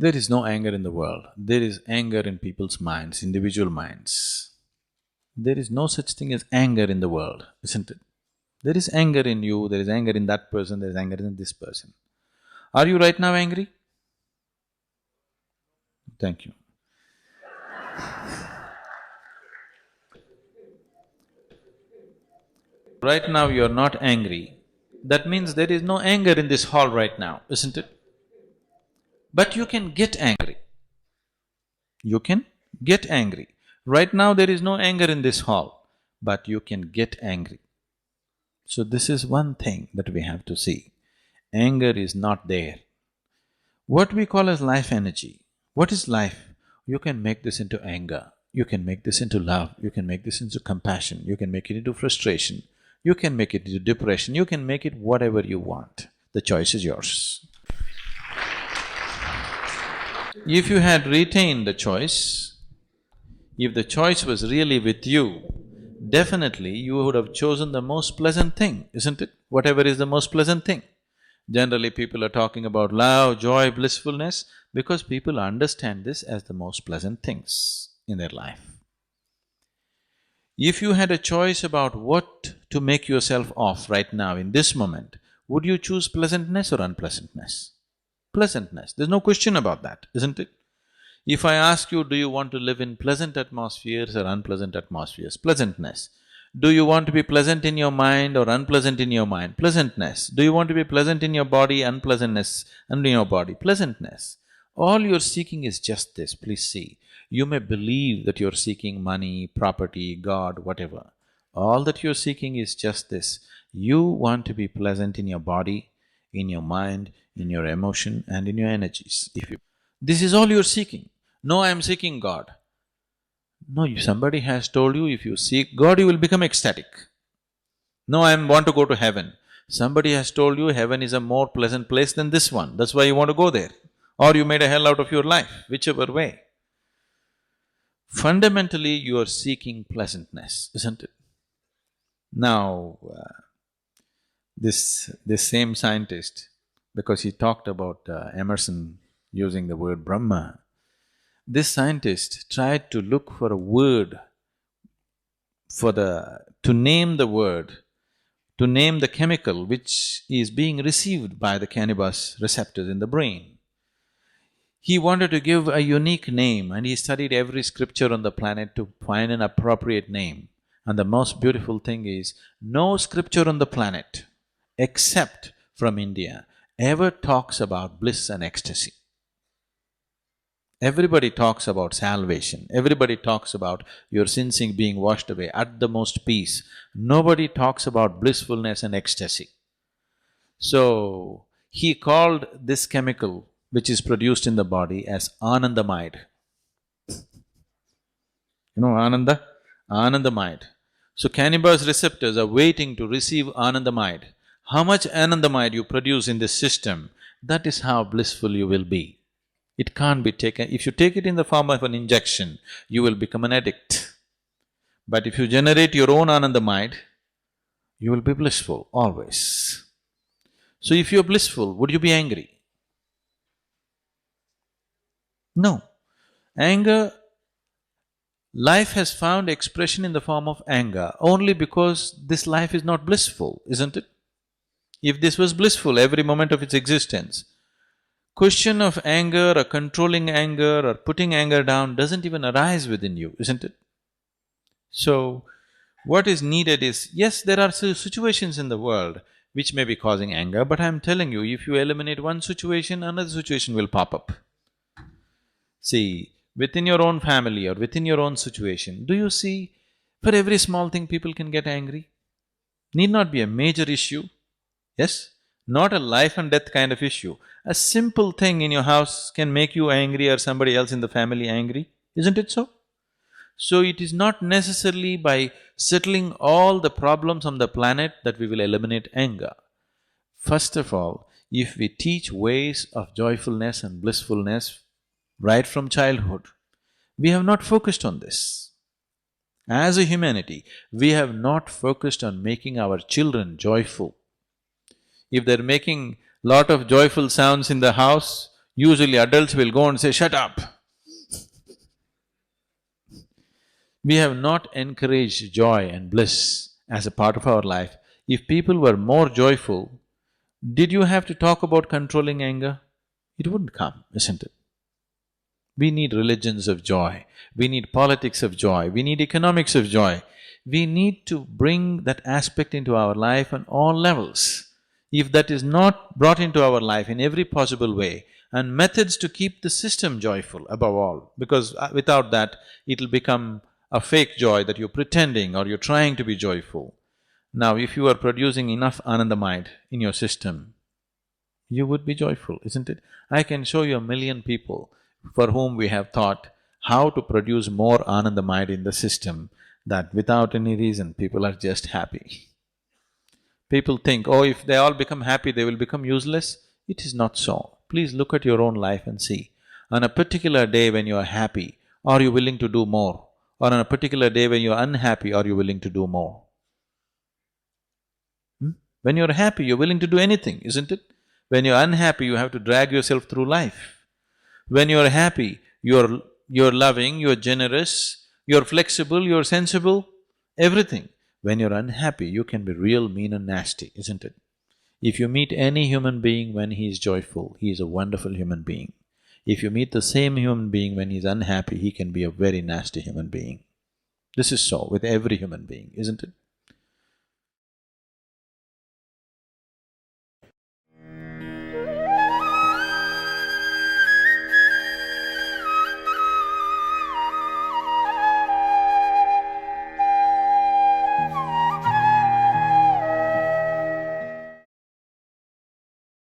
There is no anger in the world. There is anger in people's minds, individual minds. There is no such thing as anger in the world, isn't it? There is anger in you, there is anger in that person, there is anger in this person. Are you right now angry? Thank you. Right now you are not angry, that means there is no anger in this hall right now, isn't it? But you can get angry. You can get angry. Right now there is no anger in this hall, but you can get angry. So this is one thing that we have to see. Anger is not there. What we call as life energy, what is life? You can make this into anger, you can make this into love, you can make this into compassion, you can make it into frustration, you can make it into depression, you can make it whatever you want. The choice is yours. If you had retained the choice, if the choice was really with you, definitely you would have chosen the most pleasant thing, isn't it? Whatever is the most pleasant thing. Generally people are talking about love, joy, blissfulness, because people understand this as the most pleasant things in their life. If you had a choice about what to make yourself of right now in this moment, would you choose pleasantness or unpleasantness? Pleasantness, there's no question about that, isn't it? If I ask you, do you want to live in pleasant atmospheres or unpleasant atmospheres? Pleasantness. Do you want to be pleasant in your mind or unpleasant in your mind? Pleasantness. Do you want to be pleasant in your body, unpleasantness in your body? Pleasantness. All you're seeking is just this, please see. You may believe that you're seeking money, property, God, whatever. All that you're seeking is just this. You want to be pleasant in your body, in your mind, in your emotion and in your energies. This is all you're seeking. No, I'm seeking God. No, somebody has told you if you seek God, you will become ecstatic. No, I want to go to heaven. Somebody has told you heaven is a more pleasant place than this one, that's why you want to go there. Or you made a hell out of your life, whichever way. Fundamentally, you are seeking pleasantness, isn't it? Now, this same scientist, because he talked about Emerson using the word Brahma, this scientist tried to look for a word to name the word, to name the chemical which is being received by the cannabis receptors in the brain. He wanted to give a unique name and he studied every scripture on the planet to find an appropriate name. And the most beautiful thing is, no scripture on the planet, except from India, ever talks about bliss and ecstasy. Everybody talks about salvation, everybody talks about your sins being washed away, at the most peace. Nobody talks about blissfulness and ecstasy. So, he called this chemical which is produced in the body as Anandamide. You know Ananda? Anandamide. So cannabis receptors are waiting to receive Anandamide. How much Anandamide you produce in this system, that is how blissful you will be. It can't be taken… If you take it in the form of an injection, you will become an addict. But if you generate your own Anandamide, you will be blissful, always. So if you're blissful, would you be angry? No. Anger… Life has found expression in the form of anger only because this life is not blissful, isn't it? If this was blissful every moment of its existence, question of anger or controlling anger or putting anger down doesn't even arise within you, isn't it? So, what is needed is, yes, there are situations in the world which may be causing anger, but I'm telling you, if you eliminate one situation, another situation will pop up. See, within your own family or within your own situation, do you see, for every small thing people can get angry? Need not be a major issue, yes? Not a life and death kind of issue. A simple thing in your house can make you angry or somebody else in the family angry, isn't it so? So it is not necessarily by settling all the problems on the planet that we will eliminate anger. First of all, if we teach ways of joyfulness and blissfulness right from childhood, we have not focused on this. As a humanity, we have not focused on making our children joyful. If they're making lot of joyful sounds in the house, Usually adults will go and say, "Shut up." We have not encouraged joy and bliss as a part of our life. If people were more joyful, did you have to talk about controlling anger? It wouldn't come, isn't it? We need religions of joy, we need politics of joy, we need economics of joy. We need to bring that aspect into our life on all levels. If that is not brought into our life in every possible way, and methods to keep the system joyful above all, because without that, it'll become a fake joy that you're pretending or you're trying to be joyful. Now, if you are producing enough Anandamide in your system, you would be joyful, isn't it? I can show you a million people for whom we have thought how to produce more Anandamide in the system, that without any reason people are just happy. People think, oh, if they all become happy, they will become useless. It is not so. Please look at your own life and see. On a particular day when you are happy, are you willing to do more? Or on a particular day when you are unhappy, are you willing to do more? When you're happy, you're willing to do anything, isn't it? When you're unhappy, you have to drag yourself through life. When you're happy, you're loving, you're generous, you're flexible, you're sensible, everything. When you're unhappy, you can be real mean and nasty, isn't it? If you meet any human being when he is joyful, he is a wonderful human being. If you meet the same human being when he's unhappy, he can be a very nasty human being. This is so with every human being, isn't it?